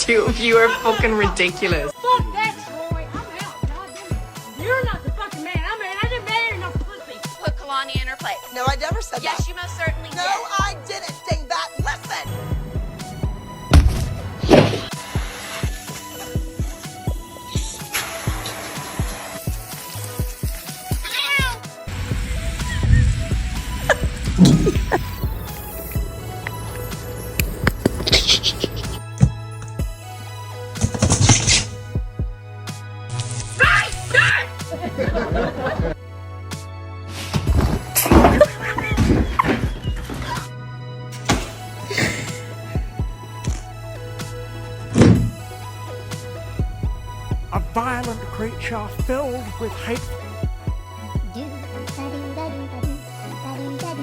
two of you are fucking ridiculous. Fuck that, Troy. I'm out. God damn it. You're not the fucking man. I didn't marry enough pussy. Put Kalani in her place. No, I never said that. Yes, you most certainly No, did. I didn't say that. Listen. A violent creature filled with hateful